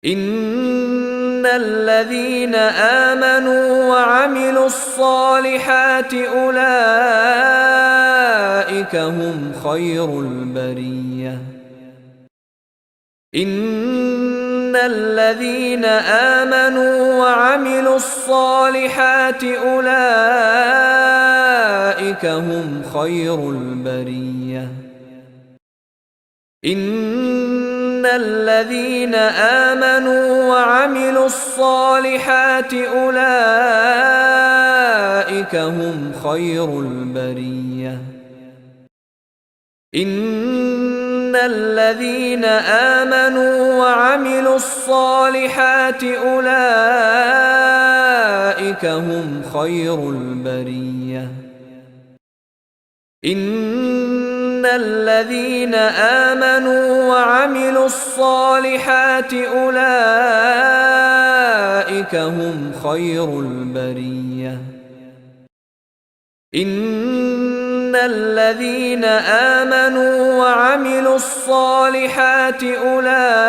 إن الذين آمنوا وعملوا الصالحات أولئك هم خير البرية. إن الذين آمنوا وعملوا الصالحات أولئك هم خير البرية. إن الذين آمنوا وعملوا الصالحات أولئك هم خير البرية. إن الذين آمنوا وعملوا الصالحات أولئك هم خير البرية. إن الذين آمنوا وعملوا الصالحات أولئك هم خير البرية. إن الذين آمنوا وعملوا الصالحات أولئك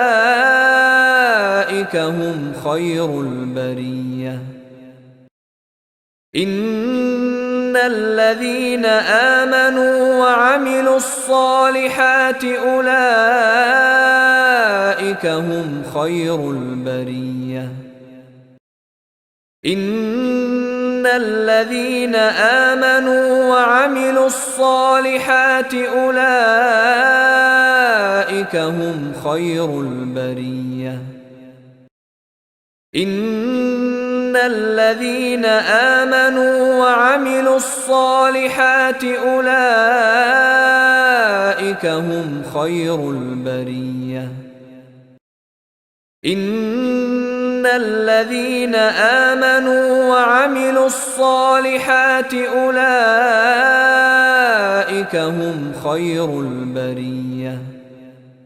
هم خير البرية. إن الذين آمنوا وعملوا الصالحات أولئك هم خير البرية. إن الذين آمنوا وعملوا الصالحات أولئك هم خير البرية. إن الذين آمنوا وعملوا الصالحات أولئك هم خير البرية. إن الذين آمنوا وعملوا الصالحات أولئك هم خير البرية.